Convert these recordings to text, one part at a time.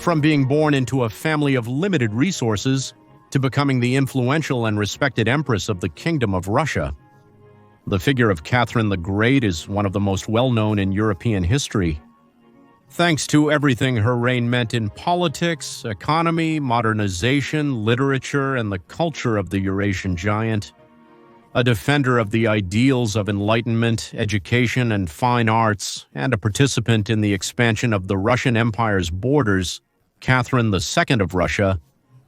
From being born into a family of limited resources to becoming the influential and respected Empress of the Kingdom of Russia. The figure of Catherine the Great is one of the most well-known in European history. Thanks to everything her reign meant in politics, economy, modernization, literature, and the culture of the Eurasian giant, a defender of the ideals of Enlightenment, education, and fine arts, and a participant in the expansion of the Russian Empire's borders, Catherine II of Russia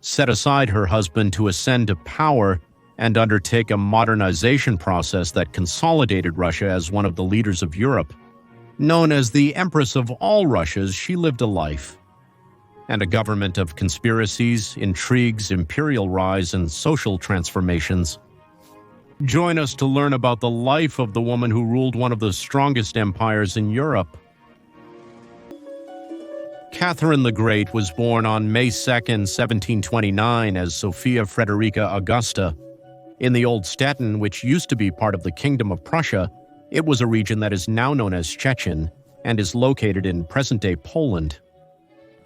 set aside her husband to ascend to power and undertake a modernization process that consolidated Russia as one of the leaders of Europe. Known as the Empress of all Russias, she lived a life and a government of conspiracies, intrigues, imperial rise, and social transformations. Join us to learn about the life of the woman who ruled one of the strongest empires in Europe. Catherine the Great was born on May 2, 1729, as Sophia Frederica Augusta. In the old Stettin, which used to be part of the Kingdom of Prussia, it was a region that is now known as Szczecin and is located in present-day Poland.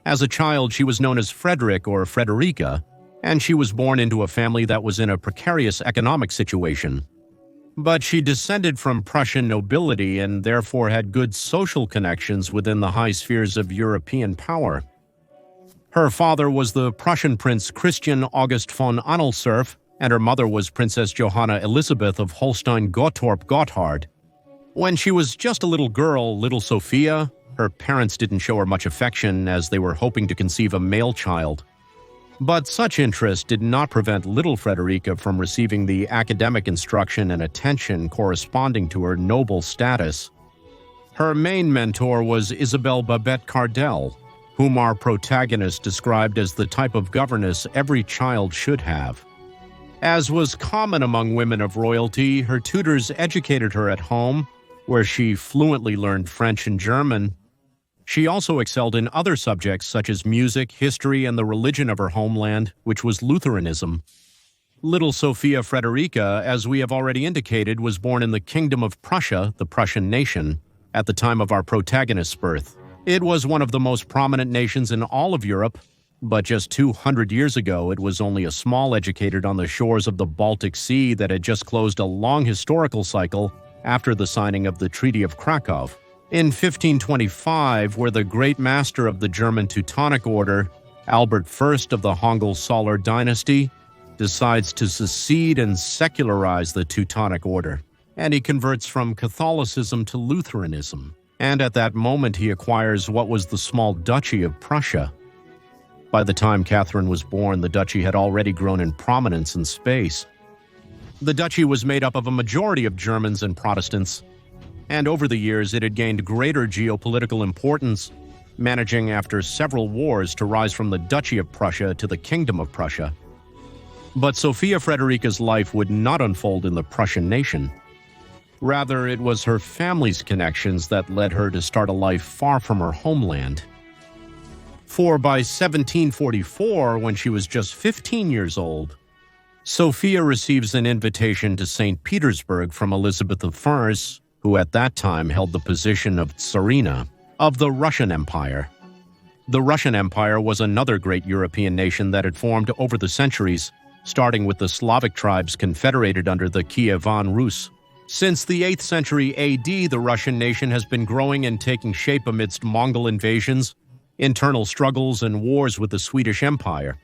As a child, she was known as Frederick or Frederica, and she was born into a family that was in a precarious economic situation. But she descended from Prussian nobility and therefore had good social connections within the high spheres of European power. Her father was the Prussian Prince Christian August von Anhalt, and her mother was Princess Johanna Elisabeth of Holstein-Gottorp-Gotthard. When she was just a little girl, little Sophia, her parents didn't show her much affection as they were hoping to conceive a male child. But such interest did not prevent little Frederica from receiving the academic instruction and attention corresponding to her noble status. Her main mentor was Isabelle Babette Cardell, whom our protagonist described as the type of governess every child should have. As was common among women of royalty, her tutors educated her at home, where she fluently learned French and German. She also excelled in other subjects such as music, history, and the religion of her homeland, which was Lutheranism. Little Sophia Frederica, as we have already indicated, was born in the Kingdom of Prussia, the Prussian nation, at the time of our protagonist's birth. It was one of the most prominent nations in all of Europe, but just 200 years ago it was only a small educated on the shores of the Baltic Sea that had just closed a long historical cycle after the signing of the Treaty of Krakow. In 1525, where the great master of the German Teutonic Order, Albert I of the Hohenzollern dynasty, decides to secede and secularize the Teutonic Order, and he converts from Catholicism to Lutheranism. And at that moment he acquires what was the small Duchy of Prussia. By the time Catherine was born, the duchy had already grown in prominence and space. The duchy was made up of a majority of Germans and Protestants, and over the years it had gained greater geopolitical importance, managing after several wars to rise from the Duchy of Prussia to the Kingdom of Prussia. But Sophia Frederica's life would not unfold in the Prussian nation. Rather, it was her family's connections that led her to start a life far from her homeland. For by 1744, when she was just 15 years old, Sophia receives an invitation to St. Petersburg from Elizabeth I, who at that time held the position of Tsarina of the Russian Empire. The Russian Empire was another great European nation that had formed over the centuries, starting with the Slavic tribes confederated under the Kievan Rus. Since the 8th century AD, the Russian nation has been growing and taking shape amidst Mongol invasions, internal struggles, and wars with the Swedish Empire.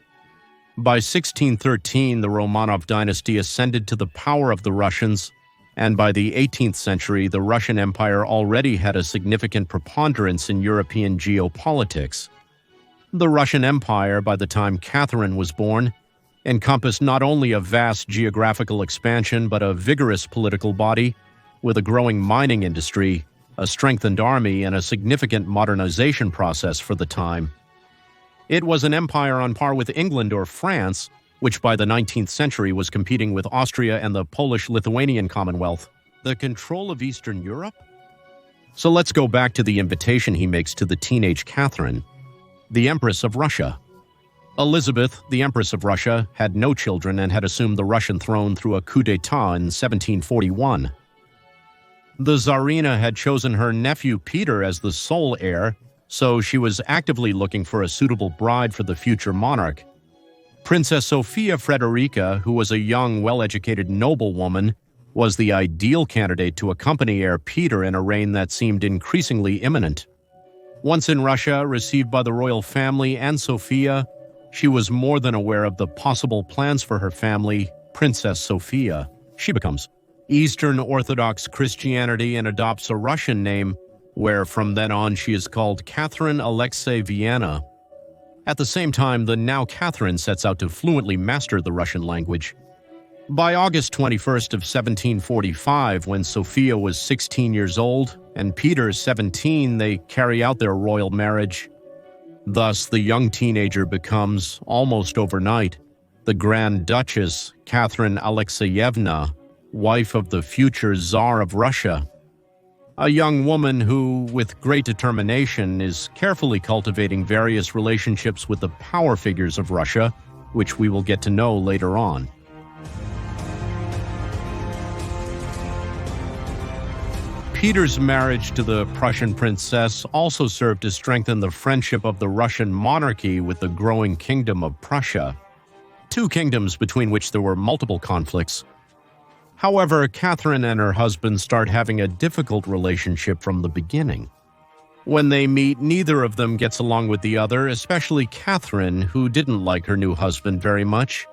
By 1613, the Romanov dynasty ascended to the power of the Russians, and by the 18th century, the Russian Empire already had a significant preponderance in European geopolitics. The Russian Empire, by the time Catherine was born, encompassed not only a vast geographical expansion but a vigorous political body, with a growing mining industry, a strengthened army, and a significant modernization process for the time. It was an empire on par with England or France, which by the 19th century was competing with Austria and the Polish-Lithuanian Commonwealth. The control of Eastern Europe? So let's go back to the invitation he makes to the teenage Catherine, the Empress of Russia. Elizabeth, the Empress of Russia, had no children and had assumed the Russian throne through a coup d'etat in 1741. The Tsarina had chosen her nephew Peter as the sole heir, so she was actively looking for a suitable bride for the future monarch. Princess Sophia Frederica, who was a young, well-educated noblewoman, was the ideal candidate to accompany heir Peter in a reign that seemed increasingly imminent. Once in Russia, received by the royal family and Sophia, she was more than aware of the possible plans for her family, Princess Sophia. She becomes Eastern Orthodox Christianity and adopts a Russian name, where from then on she is called Catherine Alexeyevna. At the same time, the now Catherine sets out to fluently master the Russian language. By August 21st of 1745, when Sophia was 16 years old and Peter 17, they carry out their royal marriage. Thus, the young teenager becomes, almost overnight, the Grand Duchess Catherine Alexeyevna, wife of the future Tsar of Russia. A young woman who, with great determination, is carefully cultivating various relationships with the power figures of Russia, which we will get to know later on. Peter's marriage to the Prussian princess also served to strengthen the friendship of the Russian monarchy with the growing kingdom of Prussia, two kingdoms between which there were multiple conflicts. However, Catherine and her husband start having a difficult relationship from the beginning. When they meet, neither of them gets along with the other, especially Catherine, who didn't like her new husband very much,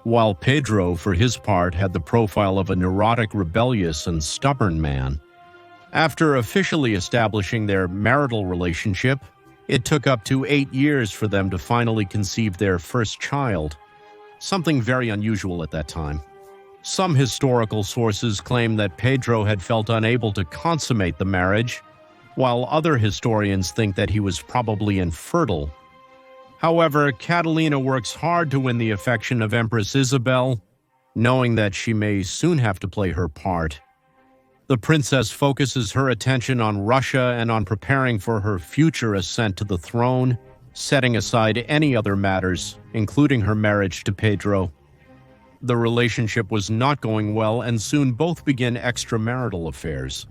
while Pedro, for his part, had the profile of a neurotic, rebellious, and stubborn man. After officially establishing their marital relationship, it took up to 8 years for them to finally conceive their first child, something very unusual at that time. Some historical sources claim that Pedro had felt unable to consummate the marriage, while other historians think that he was probably infertile. However, Catalina works hard to win the affection of Empress Isabel, knowing that she may soon have to play her part. The princess focuses her attention on Russia and on preparing for her future ascent to the throne, setting aside any other matters, including her marriage to Pedro. The relationship was not going well, and soon both begin extramarital affairs.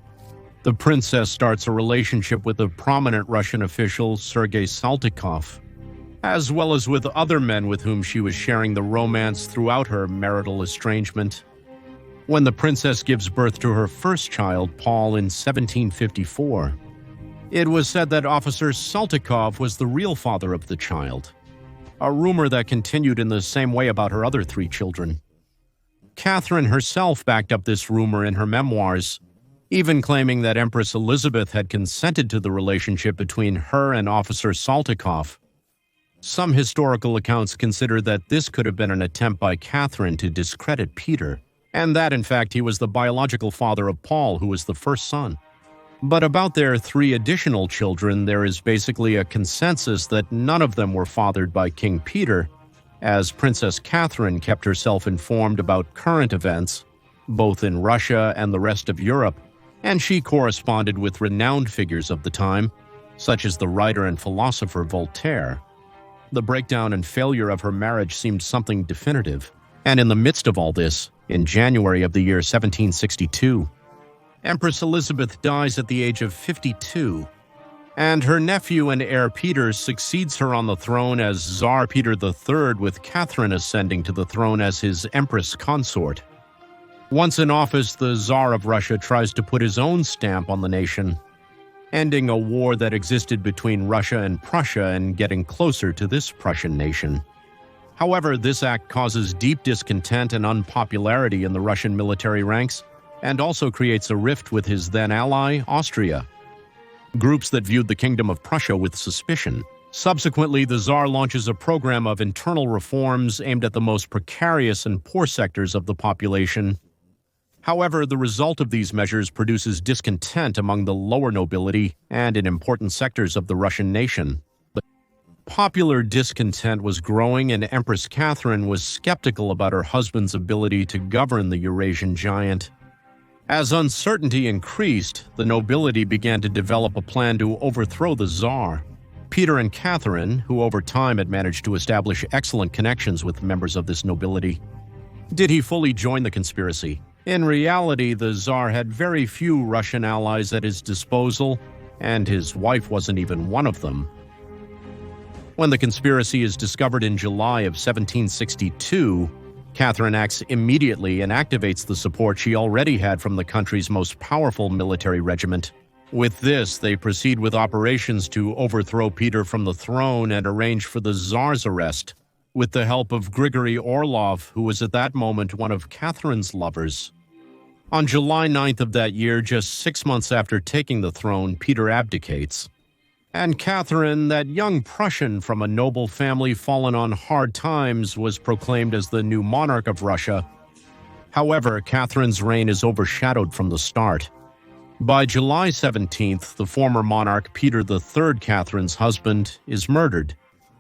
The princess starts a relationship with a prominent Russian official, Sergei Saltykov, as well as with other men with whom she was sharing the romance throughout her marital estrangement. When the princess gives birth to her first child, Paul, in 1754, it was said that Officer Saltykov was the real father of the child, a rumor that continued in the same way about her other 3 children. Catherine herself backed up this rumor in her memoirs, even claiming that Empress Elizabeth had consented to the relationship between her and Officer Saltykov. Some historical accounts consider that this could have been an attempt by Catherine to discredit Peter, and that, in fact, he was the biological father of Paul, who was the first son. But about their 3 additional children, there is basically a consensus that none of them were fathered by King Peter, as Princess Catherine kept herself informed about current events, both in Russia and the rest of Europe, and she corresponded with renowned figures of the time, such as the writer and philosopher Voltaire. The breakdown and failure of her marriage seemed something definitive, and in the midst of all this, in January of the year 1762, Empress Elizabeth dies at the age of 52, and her nephew and heir Peter succeeds her on the throne as Tsar Peter III, with Catherine ascending to the throne as his Empress consort. Once in office, the Tsar of Russia tries to put his own stamp on the nation, ending a war that existed between Russia and Prussia and getting closer to this Prussian nation. However, this act causes deep discontent and unpopularity in the Russian military ranks, and also creates a rift with his then ally, Austria, groups that viewed the Kingdom of Prussia with suspicion. Subsequently, the Tsar launches a program of internal reforms aimed at the most precarious and poor sectors of the population. However, the result of these measures produces discontent among the lower nobility and in important sectors of the Russian nation. Popular discontent was growing, and Empress Catherine was skeptical about her husband's ability to govern the Eurasian giant. As uncertainty increased, the nobility began to develop a plan to overthrow the Tsar. Peter and Catherine, who over time had managed to establish excellent connections with members of this nobility. Did he fully join the conspiracy? In reality, the Tsar had very few Russian allies at his disposal, and his wife wasn't even one of them. When the conspiracy is discovered in July of 1762, Catherine acts immediately and activates the support she already had from the country's most powerful military regiment. With this, they proceed with operations to overthrow Peter from the throne and arrange for the Tsar's arrest, with the help of Grigory Orlov, who was at that moment one of Catherine's lovers. On July 9th of that year, just 6 months after taking the throne, Peter abdicates. And Catherine, that young Prussian from a noble family fallen on hard times, was proclaimed as the new monarch of Russia. However, Catherine's reign is overshadowed from the start. By July 17th, the former monarch Peter III, Catherine's husband, is murdered,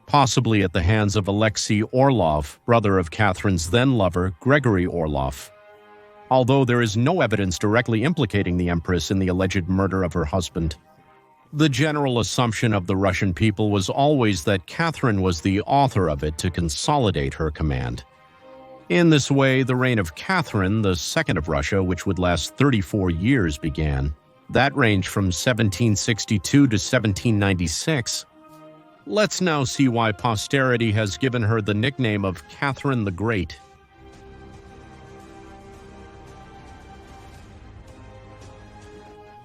possibly at the hands of Alexei Orlov, brother of Catherine's then-lover, Grigory Orlov. Although there is no evidence directly implicating the Empress in the alleged murder of her husband. The general assumption of the Russian people was always that Catherine was the author of it to consolidate her command. In this way, the reign of Catherine, the second of Russia, which would last 34 years, began. That ranged from 1762 to 1796. Let's now see why posterity has given her the nickname of Catherine the Great.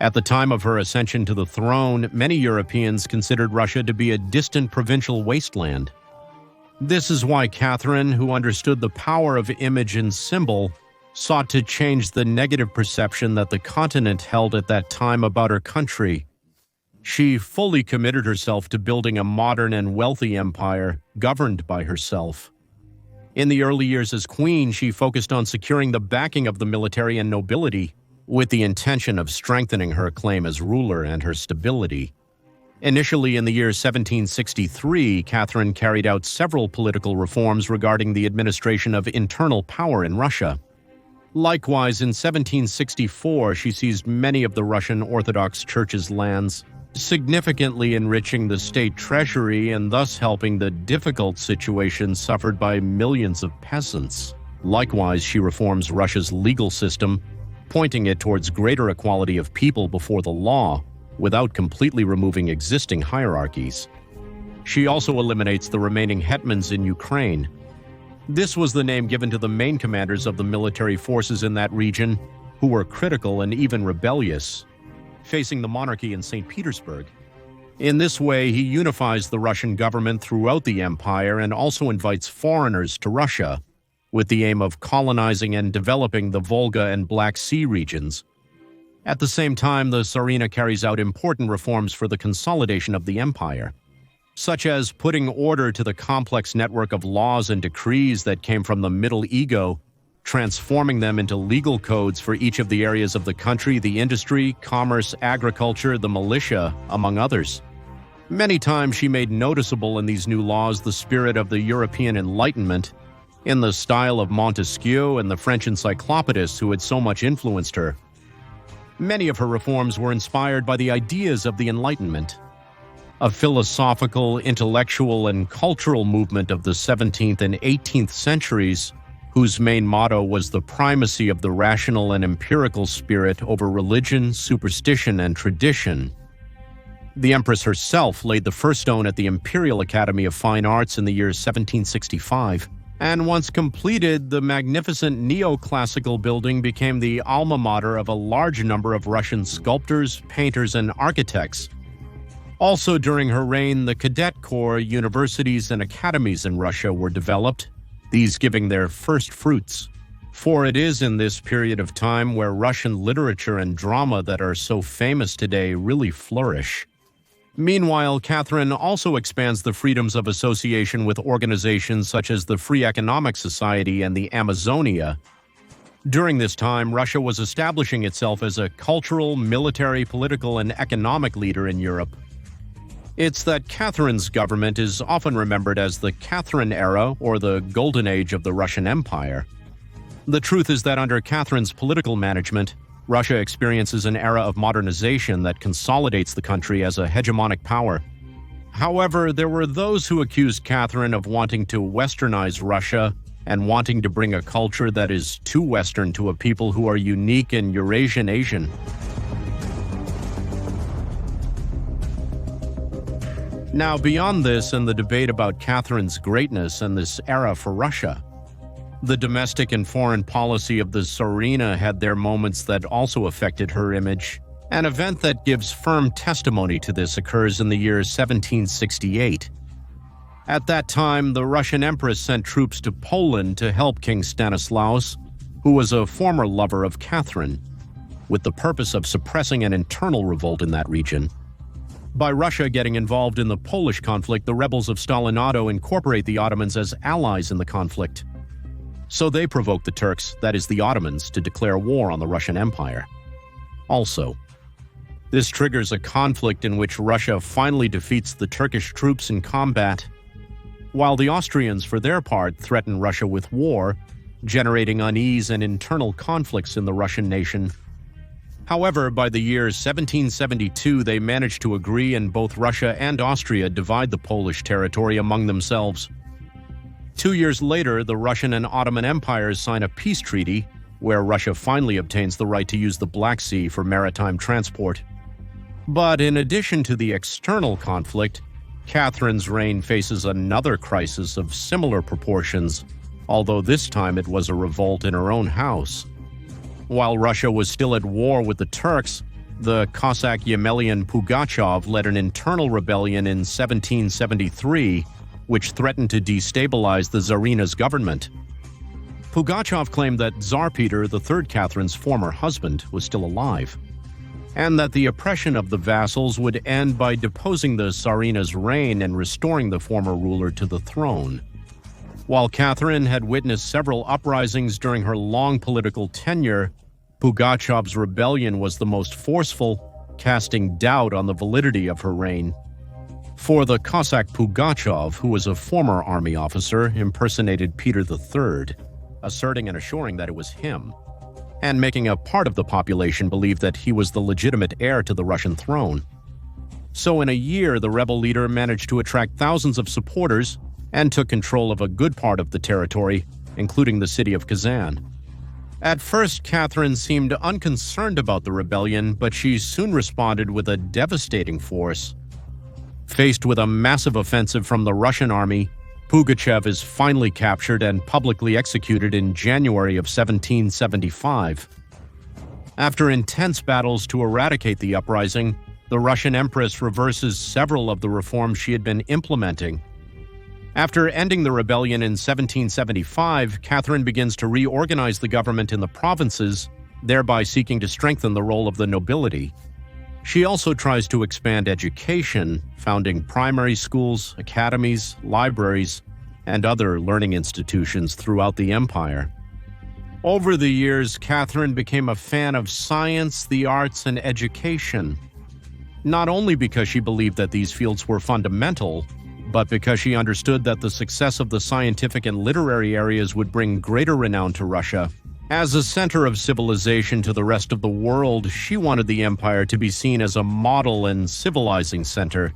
At the time of her ascension to the throne, many Europeans considered Russia to be a distant provincial wasteland. This is why Catherine, who understood the power of image and symbol, sought to change the negative perception that the continent held at that time about her country. She fully committed herself to building a modern and wealthy empire governed by herself. In the early years as queen, she focused on securing the backing of the military and nobility, with the intention of strengthening her claim as ruler and her stability. Initially, in the year 1763, Catherine carried out several political reforms regarding the administration of internal power in Russia. Likewise, in 1764, she seized many of the Russian Orthodox Church's lands, significantly enriching the state treasury and thus helping the difficult situation suffered by millions of peasants. Likewise, she reforms Russia's legal system, pointing it towards greater equality of people before the law, without completely removing existing hierarchies. She also eliminates the remaining hetmans in Ukraine. This was the name given to the main commanders of the military forces in that region, who were critical and even rebellious, facing the monarchy in St. Petersburg. In this way, he unifies the Russian government throughout the empire and also invites foreigners to Russia, with the aim of colonizing and developing the Volga and Black Sea regions. At the same time, the Tsarina carries out important reforms for the consolidation of the empire, such as putting order to the complex network of laws and decrees that came from the middle ego, transforming them into legal codes for each of the areas of the country, the industry, commerce, agriculture, the militia, among others. Many times she made noticeable in these new laws the spirit of the European Enlightenment, in the style of Montesquieu and the French encyclopedists who had so much influenced her. Many of her reforms were inspired by the ideas of the Enlightenment, a philosophical, intellectual, and cultural movement of the 17th and 18th centuries, whose main motto was the primacy of the rational and empirical spirit over religion, superstition, and tradition. The Empress herself laid the first stone at the Imperial Academy of Fine Arts in the year 1765, and once completed, the magnificent neoclassical building became the alma mater of a large number of Russian sculptors, painters, and architects. Also during her reign, the cadet corps, universities, and academies in Russia were developed, these giving their first fruits. For it is in this period of time where Russian literature and drama that are so famous today really flourish. Meanwhile, Catherine also expands the freedoms of association with organizations such as the Free Economic Society and the Amazonia. During this time, Russia was establishing itself as a cultural, military, political, and economic leader in Europe. It's that Catherine's government is often remembered as the Catherine era or the Golden Age of the Russian Empire. The truth is that under Catherine's political management, Russia experiences an era of modernization that consolidates the country as a hegemonic power. However, there were those who accused Catherine of wanting to westernize Russia and wanting to bring a culture that is too Western to a people who are unique and Eurasian Asian. Now, beyond this and the debate about Catherine's greatness and this era for Russia, the domestic and foreign policy of the Tsarina had their moments that also affected her image. An event that gives firm testimony to this occurs in the year 1768. At that time, the Russian Empress sent troops to Poland to help King Stanislaus, who was a former lover of Catherine, with the purpose of suppressing an internal revolt in that region. By Russia getting involved in the Polish conflict, the rebels of Stalinado incorporate the Ottomans as allies in the conflict. So they provoke the Turks, that is the Ottomans, to declare war on the Russian Empire. Also, this triggers a conflict in which Russia finally defeats the Turkish troops in combat, while the Austrians, for their part, threaten Russia with war, generating unease and internal conflicts in the Russian nation. However, by the year 1772, they managed to agree, and both Russia and Austria divide the Polish territory among themselves. 2 years later, the Russian and Ottoman empires sign a peace treaty, where Russia finally obtains the right to use the Black Sea for maritime transport. But in addition to the external conflict, Catherine's reign faces another crisis of similar proportions, although this time it was a revolt in her own house. While Russia was still at war with the Turks, the Cossack Yemelyan Pugachev led an internal rebellion in 1773, which threatened to destabilize the Tsarina's government. Pugachev claimed that Tsar Peter, the third Catherine's former husband, was still alive, and that the oppression of the vassals would end by deposing the Tsarina's reign and restoring the former ruler to the throne. While Catherine had witnessed several uprisings during her long political tenure, Pugachev's rebellion was the most forceful, casting doubt on the validity of her reign. For the Cossack Pugachev, who was a former army officer, impersonated Peter III, asserting and assuring that it was him, and making a part of the population believe that he was the legitimate heir to the Russian throne. So in a year, the rebel leader managed to attract thousands of supporters and took control of a good part of the territory, including the city of Kazan. At first, Catherine seemed unconcerned about the rebellion, but she soon responded with a devastating force. Faced with a massive offensive from the Russian army, Pugachev is finally captured and publicly executed in January of 1775. After intense battles to eradicate the uprising, the Russian Empress reverses several of the reforms she had been implementing. After ending the rebellion in 1775, Catherine begins to reorganize the government in the provinces, thereby seeking to strengthen the role of the nobility. She also tries to expand education, founding primary schools, academies, libraries, and other learning institutions throughout the empire. Over the years, Catherine became a fan of science, the arts, and education, not only because she believed that these fields were fundamental, but because she understood that the success of the scientific and literary areas would bring greater renown to Russia. As a center of civilization to the rest of the world, she wanted the empire to be seen as a model and civilizing center.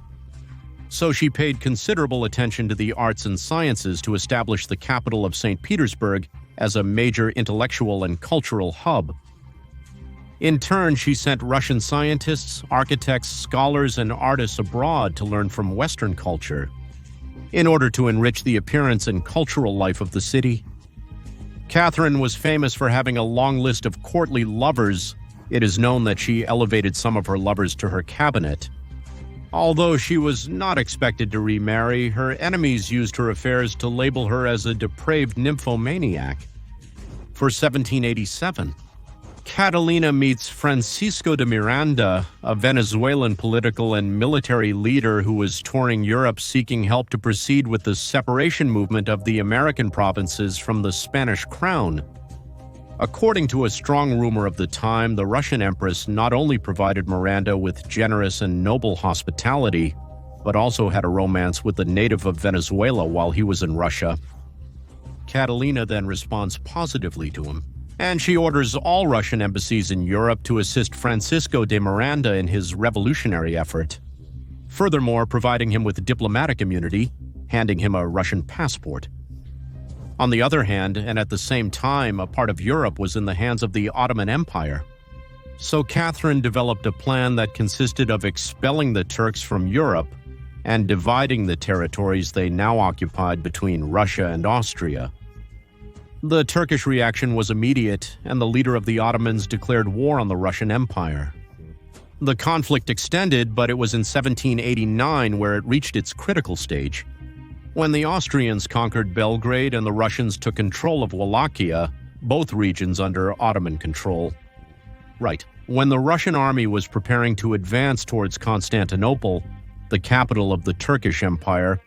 So she paid considerable attention to the arts and sciences to establish the capital of St. Petersburg as a major intellectual and cultural hub. In turn, she sent Russian scientists, architects, scholars, and artists abroad to learn from Western culture, in order to enrich the appearance and cultural life of the city. Catherine was famous for having a long list of courtly lovers. It is known that she elevated some of her lovers to her cabinet. Although she was not expected to remarry, her enemies used her affairs to label her as a depraved nymphomaniac. For 1787, Catalina meets Francisco de Miranda, a Venezuelan political and military leader who was touring Europe seeking help to proceed with the separation movement of the American provinces from the Spanish crown. According to a strong rumor of the time, the Russian Empress not only provided Miranda with generous and noble hospitality, but also had a romance with a native of Venezuela while he was in Russia. Catalina then responds positively to him, and she orders all Russian embassies in Europe to assist Francisco de Miranda in his revolutionary effort, furthermore providing him with diplomatic immunity, handing him a Russian passport. On the other hand, and at the same time, a part of Europe was in the hands of the Ottoman Empire. So Catherine developed a plan that consisted of expelling the Turks from Europe, and dividing the territories they now occupied between Russia and Austria. The Turkish reaction was immediate, and the leader of the Ottomans declared war on the Russian Empire. The conflict extended, but it was in 1789 where it reached its critical stage. When the Austrians conquered Belgrade and the Russians took control of Wallachia, both regions under Ottoman control. When the Russian army was preparing to advance towards Constantinople, the capital of the Turkish Empire,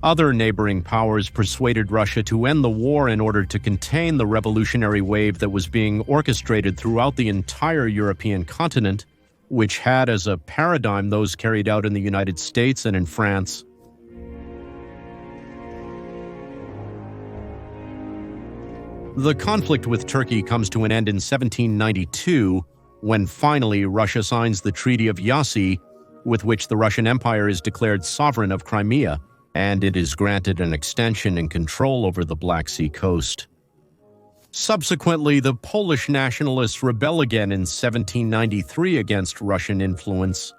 other neighboring powers persuaded Russia to end the war in order to contain the revolutionary wave that was being orchestrated throughout the entire European continent, which had as a paradigm those carried out in the United States and in France. The conflict with Turkey comes to an end in 1792, when finally Russia signs the Treaty of Yassy, with which the Russian Empire is declared sovereign of Crimea, and it is granted an extension and control over the Black Sea coast. Subsequently, the Polish nationalists rebel again in 1793 against Russian influence.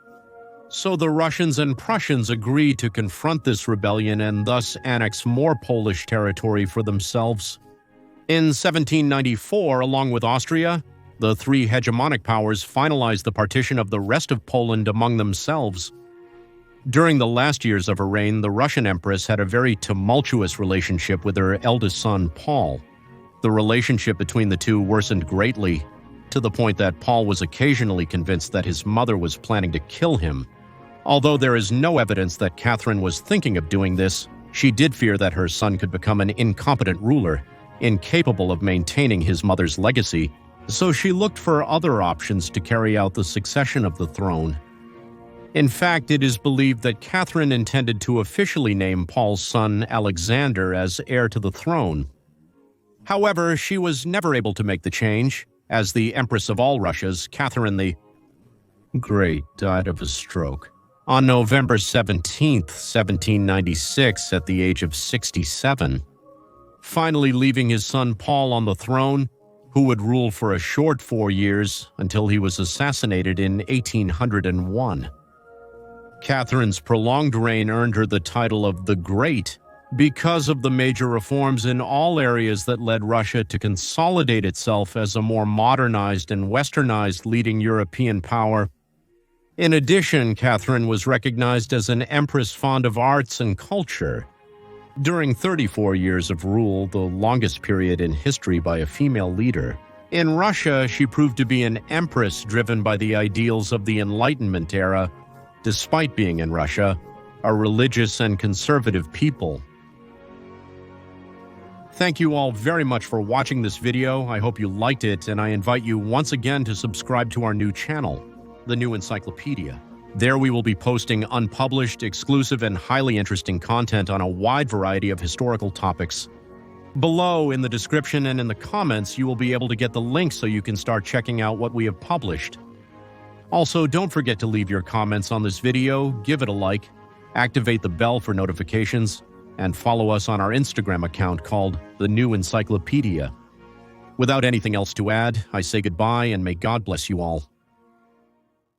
So the Russians and Prussians agree to confront this rebellion and thus annex more Polish territory for themselves. In 1794, along with Austria, the three hegemonic powers finalized the partition of the rest of Poland among themselves. During the last years of her reign, the Russian Empress had a very tumultuous relationship with her eldest son, Paul. The relationship between the two worsened greatly, to the point that Paul was occasionally convinced that his mother was planning to kill him. Although there is no evidence that Catherine was thinking of doing this, she did fear that her son could become an incompetent ruler, incapable of maintaining his mother's legacy, so she looked for other options to carry out the succession of the throne. In fact, it is believed that Catherine intended to officially name Paul's son Alexander as heir to the throne. However, she was never able to make the change, as the Empress of all Russias, Catherine the Great, died of a stroke on November 17, 1796, at the age of 67, finally leaving his son Paul on the throne, who would rule for a short 4 years until he was assassinated in 1801. Catherine's prolonged reign earned her the title of the Great because of the major reforms in all areas that led Russia to consolidate itself as a more modernized and westernized leading European power. In addition, Catherine was recognized as an empress fond of arts and culture. During 34 years of rule, the longest period in history by a female leader, in Russia she proved to be an empress driven by the ideals of the Enlightenment era, despite being in Russia, a religious and conservative people. Thank you all very much for watching this video. I hope you liked it, and I invite you once again to subscribe to our new channel, The New Encyclopedia. There we will be posting unpublished, exclusive, and highly interesting content on a wide variety of historical topics. Below, in the description and in the comments, you will be able to get the link so you can start checking out what we have published. Also, don't forget to leave your comments on this video, give it a like, activate the bell for notifications, and follow us on our Instagram account called The New Encyclopedia. Without anything else to add, I say goodbye and may God bless you all.